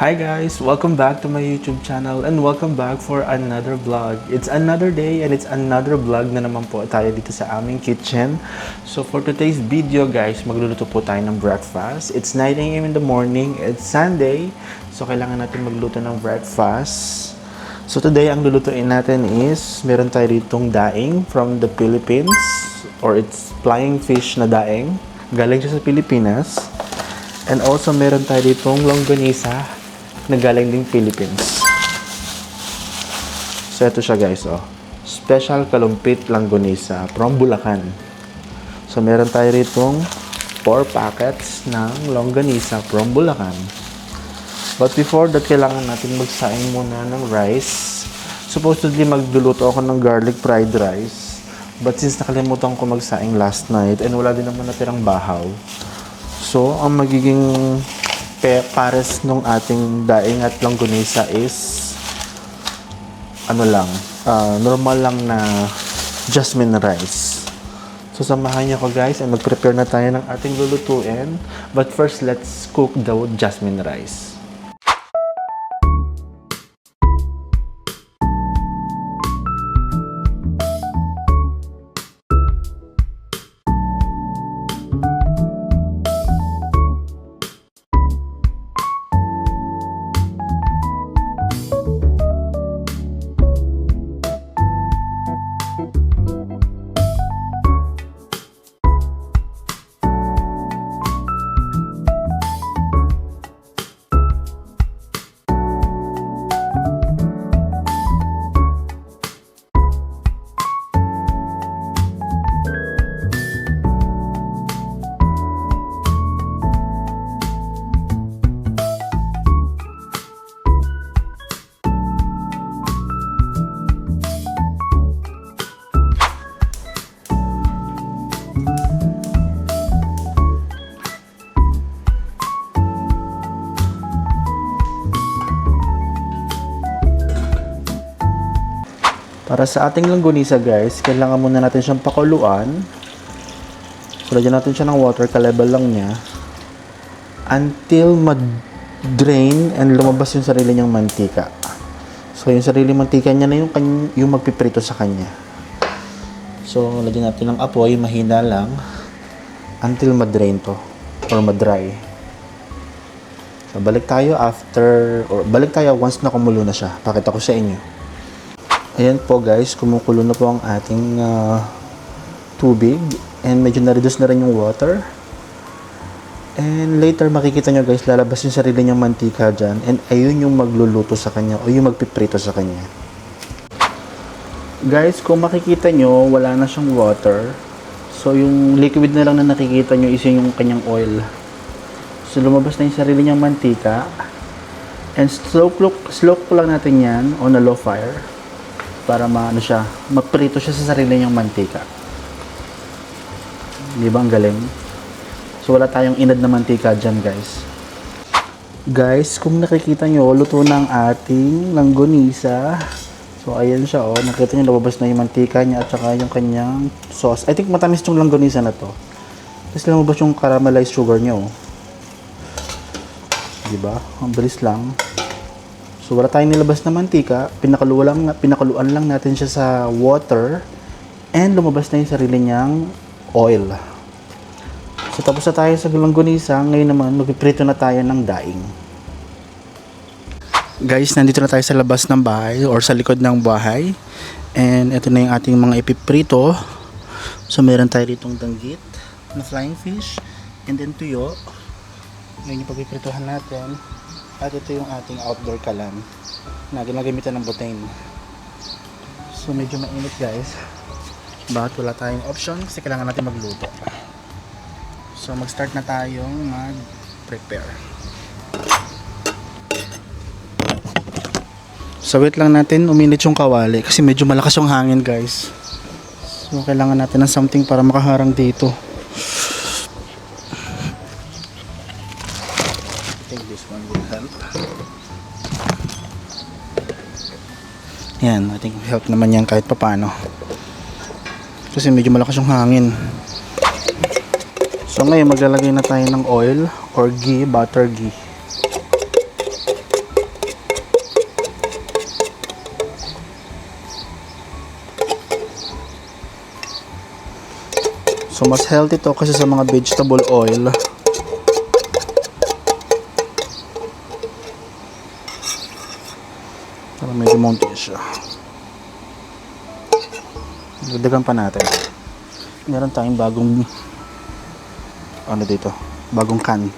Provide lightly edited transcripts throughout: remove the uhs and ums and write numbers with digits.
Hi guys! Welcome back to my YouTube channel and welcome back for another vlog. It's another day and it's another vlog na naman po tayo dito sa aming kitchen. So for today's video guys, magluluto po tayo ng breakfast. It's 9 AM in the morning, it's Sunday, so kailangan natin magluto ng breakfast. So today ang lulutuin natin is, meron tayo ditong daing from the Philippines, or it's flying fish na daing. Galing siya sa Pilipinas. And also meron tayo ditong longganisa na galing din Philippines. So ito siya guys, oh. Special kalumpit longganisa from Bulacan. So meron tayo ditong 4 packets ng longganisa from Bulacan. But before that, kailangan natin magsaing muna ng rice. Supposedly magluluto ako ng garlic fried rice. But since nakalimutan ko magsaing last night and wala din naman natirang bahaw, so ang magiging pares nung ating daing at longganisa is normal lang na jasmine rice. So samahan niyo ko guys and mag-prepare na tayo ng ating lulutuin. But first, let's cook the jasmine rice. Para sa ating longganisa guys, kailangan muna natin siyang pakuluan. So lagyan natin siya ng water, ka-level lang niya, until mag-drain and lumabas yung sarili niyang mantika. So yung sarili mantika niya na yung magpiprito sa kanya. So lagyan natin ng apoy, mahina lang, until ma-drain to or ma-dry. So balik tayo once na kumulo na siya. Pakita ko sa inyo. Ayan po guys, kumukulo na po ang ating tubig and medyo na-reduce na rin yung water. And later makikita nyo guys, lalabas yung sarili niyang mantika dyan and ayun yung magluluto sa kanya o yung magpiprito sa kanya. Guys, kung makikita nyo, wala na siyang water. So yung liquid na lang na nakikita nyo is yung kanyang oil. So lumabas na yung sarili niyang mantika. And slow cook lang natin yan on a low fire para magprito siya sa sarili niyang mantika. Di ba ang galing? So wala tayong inad na mantika dyan guys. Guys, kung nakikita nyo, luto na ang ating longganisa. So ayan siya, oh. Nakita nyo, lababas na yung mantika niya at saka yung kanyang sauce. I think matamis yung longganisa na to. Tapos lumabas yung caramelized sugar niya, oh. Di ba? Ang bilis lang. So wala tayong nilabas na mantika, pinakuluan lang natin siya sa water and lumabas na yung sarili niyang oil. So tapos na tayo sa longganisa, ngayon naman magpiprito na tayo ng daing. Guys, nandito na tayo sa labas ng bahay or sa likod ng bahay. And ito na yung ating mga ipiprito. So meron tayo ditong danggit na flying fish and then tuyo. Ngayon yung pagpipritohan natin. At ito yung ating outdoor kalan na ginagamitan ng butane. So medyo mainit guys. Bakit wala tayong option? Kasi kailangan natin magluto. So mag-start na tayong mag-prepare. So wait lang natin uminit yung kawali kasi medyo malakas yung hangin guys. So kailangan natin ng something para makaharang dito. Yan, I think help naman yan kahit papano. Kasi medyo malakas yung hangin. So ngayon maglalagay na tayo ng oil or ghee, butter ghee. So mas healthy to kasi sa mga vegetable oil. Para medyo mountain siya. Dagdagan pa natin. Meron tayong bagong ano dito, bagong can.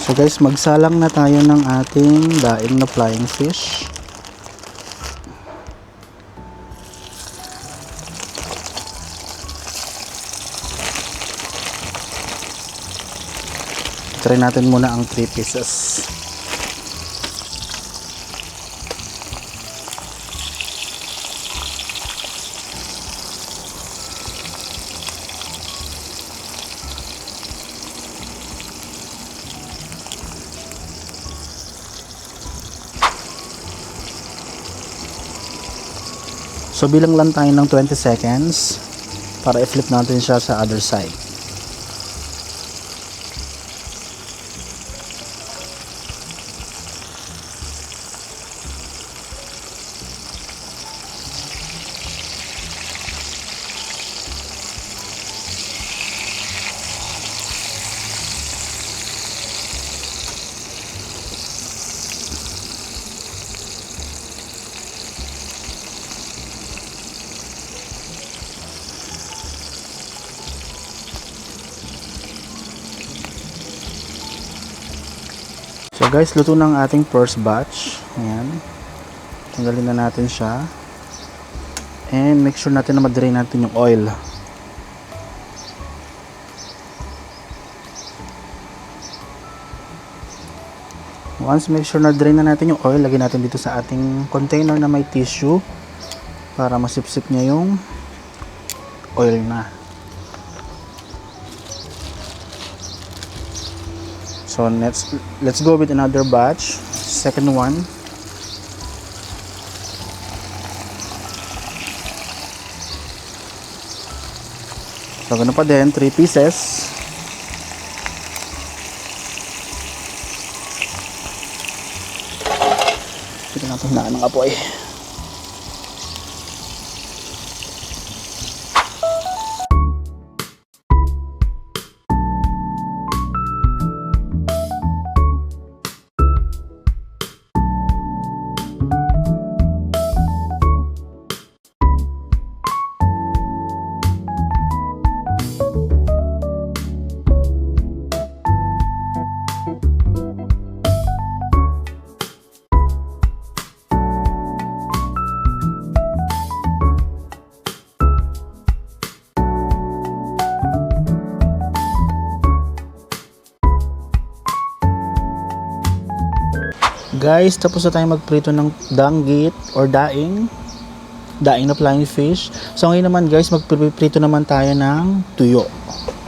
So guys, magsalang na tayo ng ating daing na flying fish. Try natin muna ang 3 pieces. So bilang lang tayo ng 20 seconds para i-flip natin siya sa other side. So guys, luto ng ating first batch. Ayan. Tanggalin na natin siya. And make sure natin na ma-drain natin yung oil. Once make sure na drain na natin yung oil, lagyan natin dito sa ating container na may tissue para masipsip niya yung oil na. So let's go with another batch, second one. So ganun pa din, 3 pieces. Ito natin hinaan ng apoy. Guys, tapos na tayo magprito ng danggit or daing na flying fish. So ngayon naman guys, magprito naman tayo ng tuyo.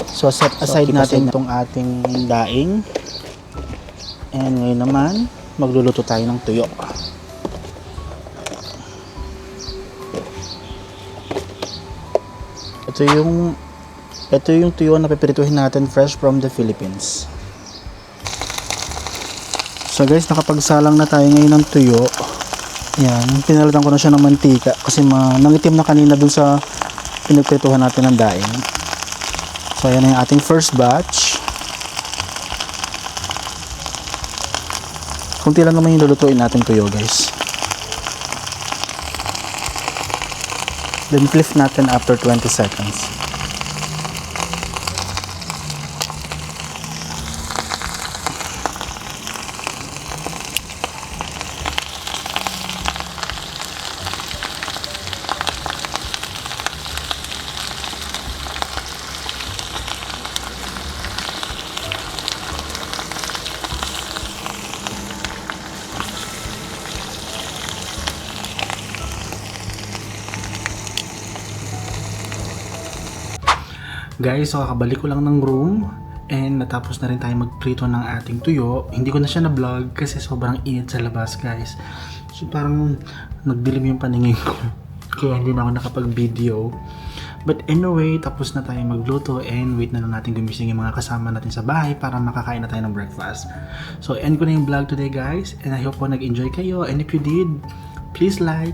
So set aside natin itong ating daing. And ngayon naman, magluluto tayo ng tuyo. Ito yung tuyo na pipirituhin natin fresh from the Philippines. So guys, nakapagsalang na tayo ngayon ng tuyo. Yan, pinalitan ko na siya ng mantika kasi nangitim na kanina dun sa pinagprituhan natin ng daing. So ayan na yung ating first batch. Kunti lang naman yung lulutuin natin tuyo guys. Then flip natin after 20 seconds. Guys, so kakabalik ko lang ng room and natapos na rin tayo magprito ng ating tuyo. Hindi ko na siya na-vlog kasi sobrang init sa labas guys. So parang nagdilim yung paningin ko kaya hindi na ako nakapag-video. But anyway, tapos na tayo magluto and wait na lang natin gumising yung mga kasama natin sa bahay para makakain na tayo ng breakfast. So end ko na yung vlog today guys, and I hope po nag-enjoy kayo, and if you did, please like,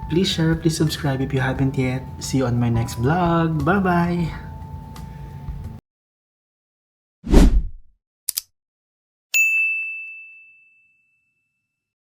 please share, please subscribe if you haven't yet. See you on my next vlog. Bye bye!